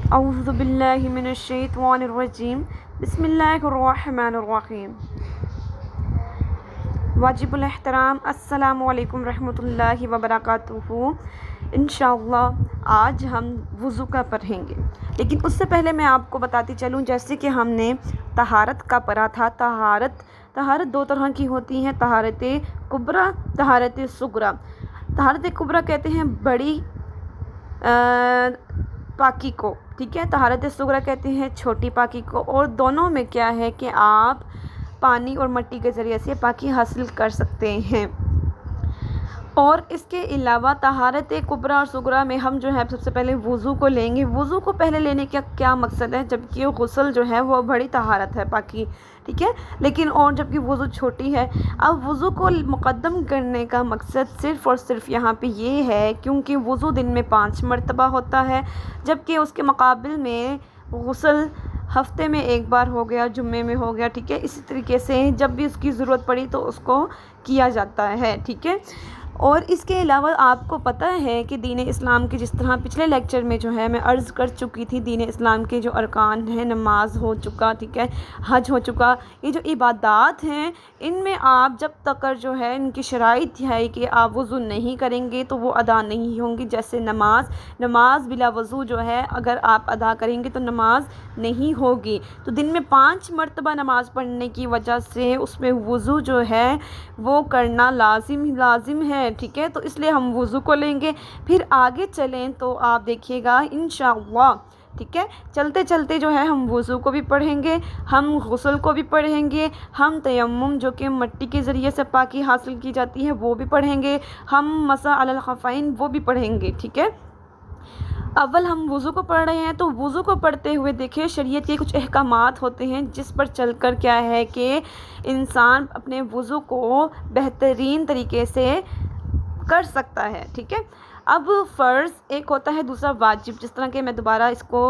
اعوذ باللہ من الشیطان الرجیم بسم اللہ الرحمن الرحیم۔ واجب الاحترام السلام علیکم رحمۃ اللہ وبرکاتہ۔ انشاءاللہ آج ہم وضو کا پڑھیں گے، لیکن اس سے پہلے میں آپ کو بتاتی چلوں، جیسے کہ ہم نے طہارت کا پڑھا تھا۔ طہارت دو طرح کی ہوتی ہیں، طہارت کبریٰ، طہارت صغریٰ۔ طہارت کبریٰ کہتے ہیں بڑی پاکی کو، ٹھیک ہے۔ طہارت صغریٰ کہتے ہیں چھوٹی پاکی کو، اور دونوں میں کیا ہے کہ آپ پانی اور مٹی کے ذریعے سے پاکی حاصل کر سکتے ہیں۔ اور اس کے علاوہ طہارت کبریٰ اور صغریٰ میں ہم جو ہے سب سے پہلے وضو کو لیں گے۔ وضو کو پہلے لینے کا کیا مقصد ہے؟ جبکہ غسل جو ہے وہ بڑی طہارت ہے، پاکی، ٹھیک ہے، لیکن اور جبکہ وضو چھوٹی ہے۔ اب وضو کو مقدم کرنے کا مقصد صرف اور صرف یہاں پہ یہ ہے کیونکہ وضو دن میں 5 مرتبہ ہوتا ہے، جبکہ اس کے مقابل میں غسل ہفتے میں ایک بار ہو گیا، جمعے میں ہو گیا، ٹھیک ہے۔ اسی طریقے سے جب بھی اس کی ضرورت پڑی تو اس کو کیا جاتا ہے، ٹھیک ہے۔ اور اس کے علاوہ آپ کو پتہ ہے کہ دین اسلام کے، جس طرح پچھلے لیکچر میں جو ہے میں عرض کر چکی تھی، دین اسلام کے جو ارکان ہیں، نماز ہو چکا، ٹھیک ہے، حج ہو چکا، یہ جو عبادات ہیں ان میں آپ جب تک جو ہے ان کی شرائط ہے کہ آپ وضو نہیں کریں گے تو وہ ادا نہیں ہوں گی۔ جیسے نماز بلا وضو جو ہے اگر آپ ادا کریں گے تو نماز نہیں ہوگی۔ تو دن میں 5 مرتبہ نماز پڑھنے کی وجہ سے اس میں وضو جو ہے وہ کرنا لازم ہے، ٹھیک ہے۔ تو اس لیے ہم وضو کو لیں گے، پھر آگے چلیں تو آپ دیکھیے گا انشاءاللہ، ٹھیک ہے۔ چلتے چلتے جو ہے ہم وضو کو بھی پڑھیں گے، ہم غسل کو بھی پڑھیں گے، ہم تیمم جو کہ مٹی کے ذریعے سے پاکی حاصل کی جاتی ہے وہ بھی پڑھیں گے، ہم مسح علی الخفین وہ بھی پڑھیں گے، ٹھیک ہے۔ اول ہم وضو کو پڑھ رہے ہیں تو وضو کو پڑھتے ہوئے دیکھیں شریعت کے کچھ احکامات ہوتے ہیں جس پر چل کر کیا ہے کہ انسان اپنے وضو کو بہترین طریقے سے کر سکتا ہے، ٹھیک ہے۔ اب فرض ایک ہوتا ہے، دوسرا واجب، جس طرح کہ میں دوبارہ اس کو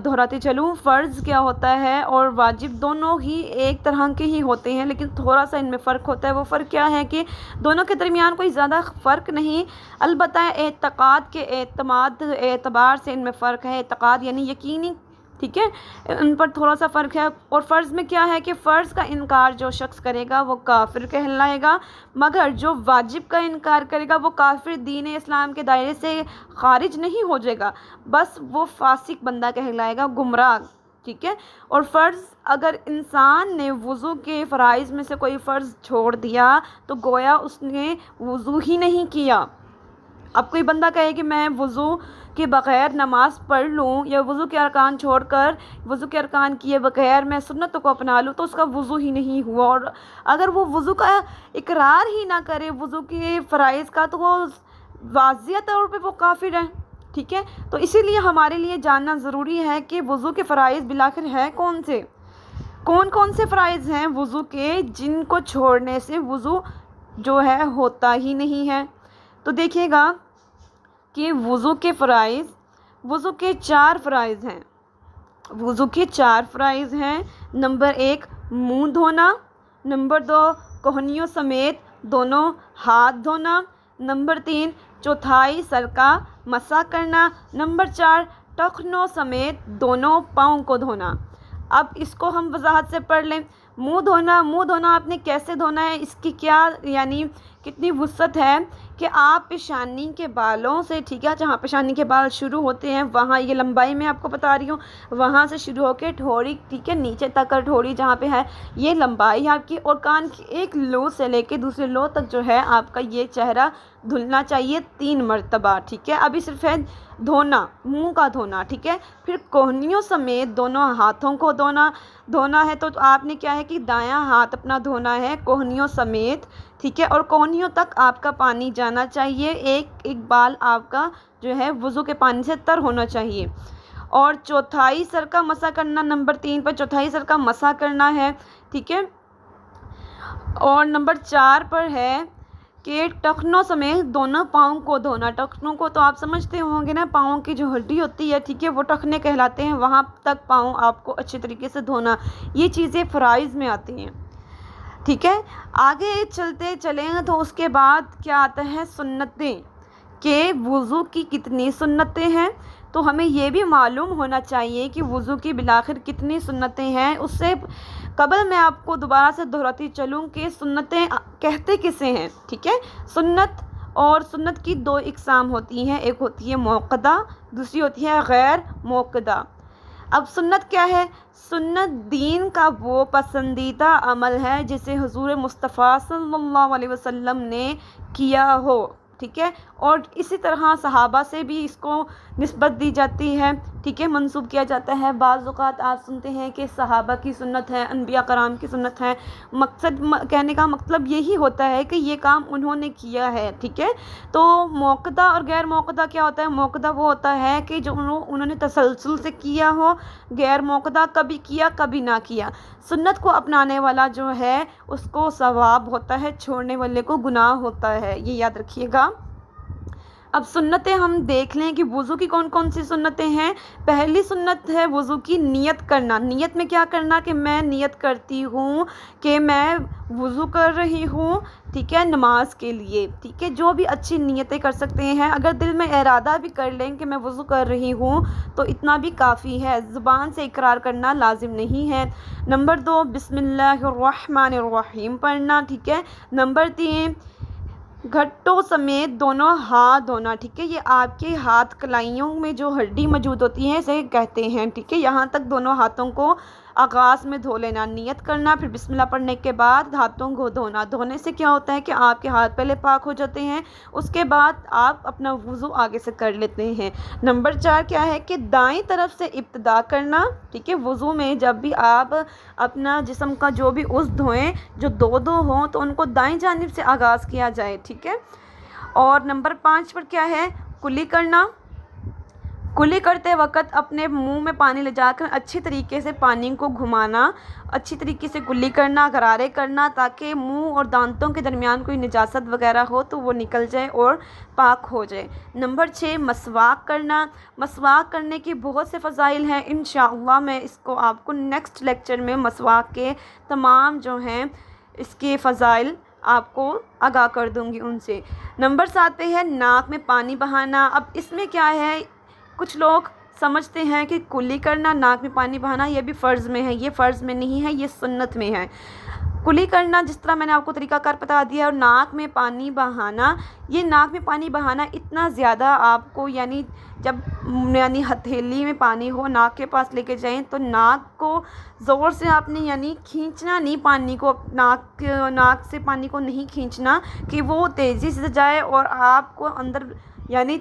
دہراتے چلوں۔ فرض کیا ہوتا ہے اور واجب دونوں ہی ایک طرح کے ہی ہوتے ہیں، لیکن تھوڑا سا ان میں فرق ہوتا ہے۔ وہ فرق کیا ہے کہ دونوں کے درمیان کوئی زیادہ فرق نہیں، البتہ اعتقاد کے اعتبار سے ان میں فرق ہے۔ اعتقاد یعنی یقینی، ٹھیک ہے، ان پر تھوڑا سا فرق ہے۔ اور فرض میں کیا ہے کہ فرض کا انکار جو شخص کرے گا وہ کافر کہلائے گا، مگر جو واجب کا انکار کرے گا وہ کافر، دین اسلام کے دائرے سے خارج نہیں ہو جائے گا، بس وہ فاسق بندہ کہلائے گا، گمراہ، ٹھیک ہے۔ اور فرض اگر انسان نے وضو کے فرائض میں سے کوئی فرض چھوڑ دیا تو گویا اس نے وضو ہی نہیں کیا۔ اب کوئی بندہ کہے کہ میں وضو کے بغیر نماز پڑھ لوں یا وضو کے ارکان چھوڑ کر، وضو کے ارکان کیے بغیر میں سنتوں کو اپنا لوں، تو اس کا وضو ہی نہیں ہوا۔ اور اگر وہ وضو کا اقرار ہی نہ کرے وضو کے فرائض کا تو وہ واضح طور پہ وہ کافر ہے، ٹھیک ہے۔ تو اسی لیے ہمارے لیے جاننا ضروری ہے کہ وضو کے فرائض بالآخر ہے کون سے فرائض ہیں وضو کے، جن کو چھوڑنے سے وضو جو ہے ہوتا ہی نہیں ہے۔ تو دیکھیے گا کہ وضو کے 4 فرائض ہیں۔ وضو کے 4 فرائض ہیں۔ نمبر 1 منہ دھونا، نمبر 2 کوہنیوں سمیت دونوں ہاتھ دھونا، نمبر 3 چوتھائی سر کا مسح کرنا، نمبر 4 ٹخنوں سمیت دونوں پاؤں کو دھونا۔ اب اس کو ہم وضاحت سے پڑھ لیں۔ منہ دھونا آپ نے کیسے دھونا ہے، اس کی کیا یعنی کتنی وسعت ہے کہ آپ پیشانی کے بالوں سے، ٹھیک ہے، جہاں پیشانی کے بال شروع ہوتے ہیں وہاں، یہ لمبائی میں آپ کو بتا رہی ہوں، وہاں سے شروع ہو کے ٹھوڑی، ٹھیک ہے، نیچے تک کا ٹھوڑی جہاں پہ ہے یہ لمبائی آپ کی، اور کان کی ایک لو سے لے کے دوسرے لو تک جو ہے آپ کا یہ چہرہ دھلنا چاہیے 3 مرتبہ، ٹھیک ہے۔ ابھی صرف ہے دھونا، منہ کا دھونا، ٹھیک ہے۔ پھر کوہنیوں سمیت دونوں ہاتھوں کو دھونا ہے، تو آپ نے کیا ہے کہ دایاں ہاتھ اپنا دھونا ہے کوہنیوں سمیت، ٹھیک ہے، اور کوہنیوں تک آپ کا پانی جانا چاہیے، ایک بال آپ کا جو ہے وضو کے پانی سے تر ہونا چاہیے۔ اور چوتھائی سر کا مسح کرنا، نمبر 3 پر چوتھائی سر کا مسح کرنا ہے، ٹھیک ہے۔ اور نمبر 4 پر ہے کہ ٹخنوں سمیت دونوں پاؤں کو دھونا۔ ٹخنوں کو تو آپ سمجھتے ہوں گے نا، پاؤں کی جو ہڈی ہوتی ہے، ٹھیک ہے، وہ ٹخنے کہلاتے ہیں، وہاں تک پاؤں آپ کو اچھے طریقے سے دھونا۔ یہ چیزیں فرائض میں آتی ہیں، ٹھیک ہے۔ آگے چلتے چلیں تو اس کے بعد کیا آتا ہے، سنتیں، کہ وضو کی کتنی سنتیں ہیں۔ تو ہمیں یہ بھی معلوم ہونا چاہیے کہ وضو کی بالآخر کتنی سنتیں ہیں۔ اس سے قبل میں آپ کو دوبارہ سے دہراتی چلوں کہ سنتیں کہتے کسے ہیں، ٹھیک ہے۔ سنت اور سنت کی دو اقسام ہوتی ہیں، ایک ہوتی ہے موقدہ، دوسری ہوتی ہے غیر موقدہ۔ اب سنت کیا ہے؟ سنت دین کا وہ پسندیدہ عمل ہے جسے حضور مصطفیٰ صلی اللہ علیہ وسلم نے کیا ہو، ٹھیک ہے، اور اسی طرح صحابہ سے بھی اس کو نسبت دی جاتی ہے، ٹھیک ہے، منسوب کیا جاتا ہے۔ بعض اوقات آپ سنتے ہیں کہ صحابہ کی سنت ہے، انبیاء کرام کی سنت ہے، مقصد کہنے کا مطلب یہی ہوتا ہے کہ یہ کام انہوں نے کیا ہے، ٹھیک ہے۔ تو موقدہ اور غیر موقدہ کیا ہوتا ہے؟ موقدہ وہ ہوتا ہے کہ جو انہوں نے تسلسل سے کیا ہو، غیر موقدہ کبھی کیا کبھی نہ کیا۔ سنت کو اپنانے والا جو ہے اس کو ثواب ہوتا ہے، چھوڑنے والے کو گناہ ہوتا ہے، یہ یاد رکھیے گا۔ اب سنتیں ہم دیکھ لیں کہ وضو کی کون کون سی سنتیں ہیں۔ پہلی سنت ہے وضو کی نیت کرنا۔ نیت میں کیا کرنا کہ میں نیت کرتی ہوں کہ میں وضو کر رہی ہوں، ٹھیک ہے، نماز کے لیے، ٹھیک ہے۔ جو بھی اچھی نیتیں کر سکتے ہیں، اگر دل میں ارادہ بھی کر لیں کہ میں وضو کر رہی ہوں تو اتنا بھی کافی ہے، زبان سے اقرار کرنا لازم نہیں ہے۔ نمبر 2 بسم اللہ الرحمن الرحیم پڑھنا، ٹھیک ہے۔ نمبر 3 گھٹوں سمیت دونوں ہاتھ دھونا، ٹھیک ہے۔ یہ آپ کے ہاتھ کلائیوں میں جو ہڈی موجود ہوتی ہے اسے کہتے ہیں، ٹھیک ہے۔ یہاں تک دونوں ہاتھوں کو آغاز میں دھو لینا، نیت کرنا، پھر بسم اللہ پڑھنے کے بعد ہاتھوں کو دھونا۔ دھونے سے کیا ہوتا ہے کہ آپ کے ہاتھ پہلے پاک ہو جاتے ہیں، اس کے بعد آپ اپنا وضو آگے سے کر لیتے ہیں۔ نمبر 4 کیا ہے کہ دائیں طرف سے ابتدا کرنا، ٹھیک ہے۔ وضو میں جب بھی آپ اپنا جسم کا جو بھی عضو دھوئیں، جو دو ہوں تو ان کو دائیں جانب سے آغاز کیا جائے، ٹھیک ہے۔ اور نمبر 5 پر کیا ہے؟ کلی کرنا۔ کلی کرتے وقت اپنے منہ میں پانی لے جا کر اچھی طریقے سے پانی کو گھمانا، اچھی طریقے سے کلی کرنا، غرارے کرنا، تاکہ منہ اور دانتوں کے درمیان کوئی نجاست وغیرہ ہو تو وہ نکل جائے اور پاک ہو جائے۔ نمبر 6 مسواک کرنا۔ مسواک کرنے کی بہت سے فضائل ہیں، انشاءاللہ میں اس کو آپ کو نیکسٹ لیکچر میں مسواک کے تمام جو ہیں اس کے فضائل آپ کو آگاہ کر دوں گی ان سے۔ نمبر 7 پہ ہے ناک میں پانی بہانا۔ اب اس میں کیا ہے، کچھ لوگ سمجھتے ہیں کہ کلی کرنا، ناک میں پانی بہانا یہ بھی فرض میں ہے، یہ فرض میں نہیں ہے، یہ سنت میں ہے۔ کلی کرنا جس طرح میں نے آپ کو طریقہ کار بتا دیا، اور ناک میں پانی بہانا، یہ ناک میں پانی بہانا اتنا زیادہ آپ کو جب ہتھیلی میں پانی ہو ناک کے پاس لے کے جائیں تو ناک کو زور سے آپ نے کھینچنا نہیں، پانی کو ناک سے پانی کو نہیں کھینچنا کہ وہ تیزی سے جائے اور آپ کو اندر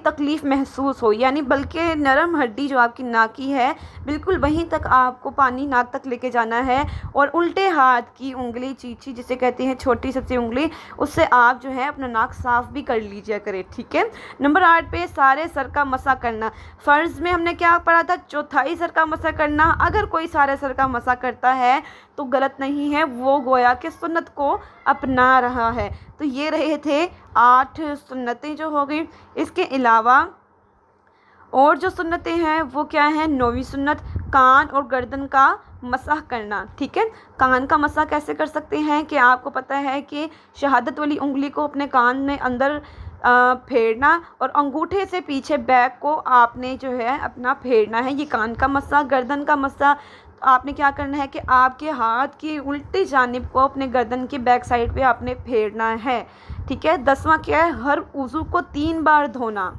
تکلیف محسوس ہو، بلکہ نرم ہڈی جو آپ کی ناک کی ہے بالکل وہیں تک آپ کو پانی ناک تک لے کے جانا ہے، اور الٹے ہاتھ کی انگلی چیچی جسے کہتے ہیں چھوٹی سب سے انگلی، اس سے آپ جو ہے اپنا ناک صاف بھی کر لیجیے کرے، ٹھیک ہے۔ نمبر 8 پہ سارے سر کا مسح کرنا۔ فرض میں ہم نے کیا پڑھا تھا؟ چوتھائی سر کا مسح کرنا۔ اگر کوئی سارے سر کا مسح کرتا ہے تو غلط نہیں ہے، وہ گویا کہ سنت کو اپنا رہا ہے۔ تو یہ رہے تھے 8 سنتیں جو ہو گئی۔ اس کے علاوہ اور جو سنتیں ہیں وہ کیا ہیں؟ 9ویں سنت کان اور گردن کا مسح کرنا، ٹھیک ہے۔ کان کا مسح کیسے کر سکتے ہیں کہ آپ کو پتہ ہے کہ شہادت والی انگلی کو اپنے کان میں اندر پھیرنا اور انگوٹھے سے پیچھے بیک کو آپ نے جو ہے اپنا پھیرنا ہے، یہ کان کا مسح۔ گردن کا مسح آپ نے کیا کرنا ہے کہ آپ کے ہاتھ کی الٹی جانب کو اپنے گردن کی بیک سائڈ پہ آپ نے پھیرنا ہے، ٹھیک ہے۔ 10واں کیا ہے؟ ہر عضو کو 3 بار دھونا،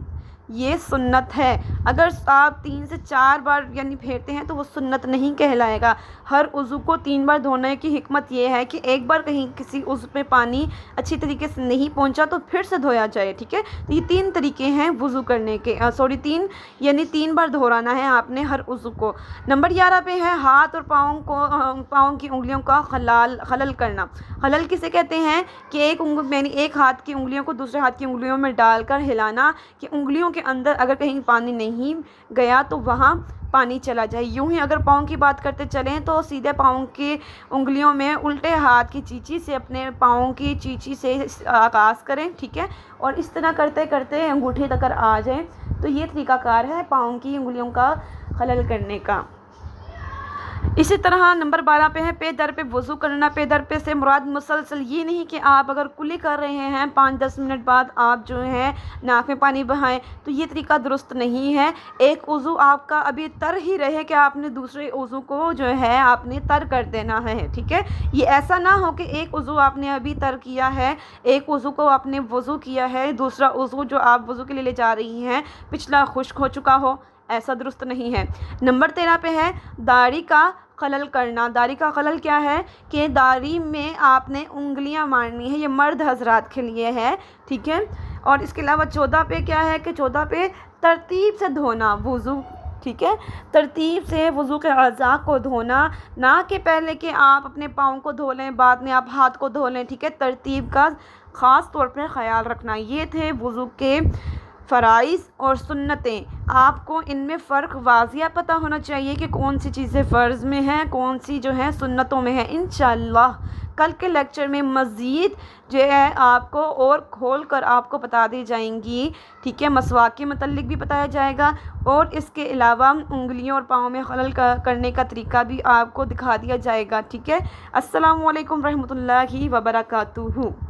یہ سنت ہے۔ اگر آپ 3 سے 4 بار پھیرتے ہیں تو وہ سنت نہیں کہلائے گا۔ ہر عضو کو 3 بار دھونے کی حکمت یہ ہے کہ ایک بار کہیں کسی عضو پہ پانی اچھی طریقے سے نہیں پہنچا تو پھر سے دھویا جائے، ٹھیک ہے۔ تو یہ 3 طریقے ہیں وضو کرنے کے، 3 بار دہرانا ہے آپ نے ہر عضو کو۔ نمبر 11 پہ ہے ہاتھ اور پاؤں کی انگلیوں کا خلل کرنا۔ خلل کسے کہتے ہیں کہ ایک ہاتھ کی انگلیوں کو دوسرے ہاتھ کی انگلیوں میں ڈال کر ہلانا کہ انگلیوں کے اندر اگر کہیں پانی نہیں گیا تو وہاں پانی چلا جائے۔ یوں ہی اگر پاؤں کی بات کرتے چلیں تو سیدھے پاؤں کی انگلیوں میں الٹے ہاتھ کی چیچی سے اپنے پاؤں کی چیچی سے آغاز کریں، ٹھیک ہے، اور اس طرح کرتے کرتے انگوٹھے تک آ جائیں۔ تو یہ طریقہ کار ہے پاؤں کی انگلیوں کا خلل کرنے کا۔ اسی طرح نمبر 12 پہ ہے پے در پہ وضو کرنا۔ پے در پہ سے مراد مسلسل یہ نہیں کہ آپ اگر کلی کر رہے ہیں 5-10 منٹ بعد آپ جو ہے ناک میں پانی بہائیں، تو یہ طریقہ درست نہیں ہے۔ ایک وضو آپ کا ابھی تر ہی رہے کہ آپ نے دوسرے وضو کو جو ہے آپ نے تر کر دینا ہے، ٹھیک ہے۔ یہ ایسا نہ ہو کہ ایک وضو آپ نے ابھی تر کیا ہے، ایک وضو کو آپ نے وضو کیا ہے، دوسرا وضو جو آپ وضو کے لیے لے جا رہی ہیں پچھلا خشک ہو چکا ہو، ایسا درست نہیں ہے۔ نمبر 13 پہ ہے داڑھی کا خلل کرنا۔ داڑھی کا خلل کیا ہے کہ داڑھی میں آپ نے انگلیاں مارنی ہے، یہ مرد حضرات کے لیے ہے، ٹھیک ہے۔ اور اس کے علاوہ 14 پہ کیا ہے کہ 14 پہ ترتیب سے دھونا وضو، ٹھیک ہے، ترتیب سے وضو کے اعضاء کو دھونا، نہ کہ پہلے کہ آپ اپنے پاؤں کو دھو لیں بعد میں آپ ہاتھ کو دھو لیں، ٹھیک ہے۔ ترتیب کا خاص طور پہ خیال رکھنا۔ یہ تھے وضو کے فرائض اور سنتیں۔ آپ کو ان میں فرق واضح پتہ ہونا چاہیے کہ کون سی چیزیں فرض میں ہیں، کون سی جو ہے سنتوں میں ہیں۔ انشاءاللہ کل کے لیکچر میں مزید جو ہے آپ کو اور کھول کر آپ کو بتا دی جائیں گی، ٹھیک ہے۔ مسواک کے متعلق بھی بتایا جائے گا اور اس کے علاوہ انگلیوں اور پاؤں میں خلل کرنے کا طریقہ بھی آپ کو دکھا دیا جائے گا، ٹھیک ہے۔ السلام علیکم ورحمۃ اللہ وبرکاتہ۔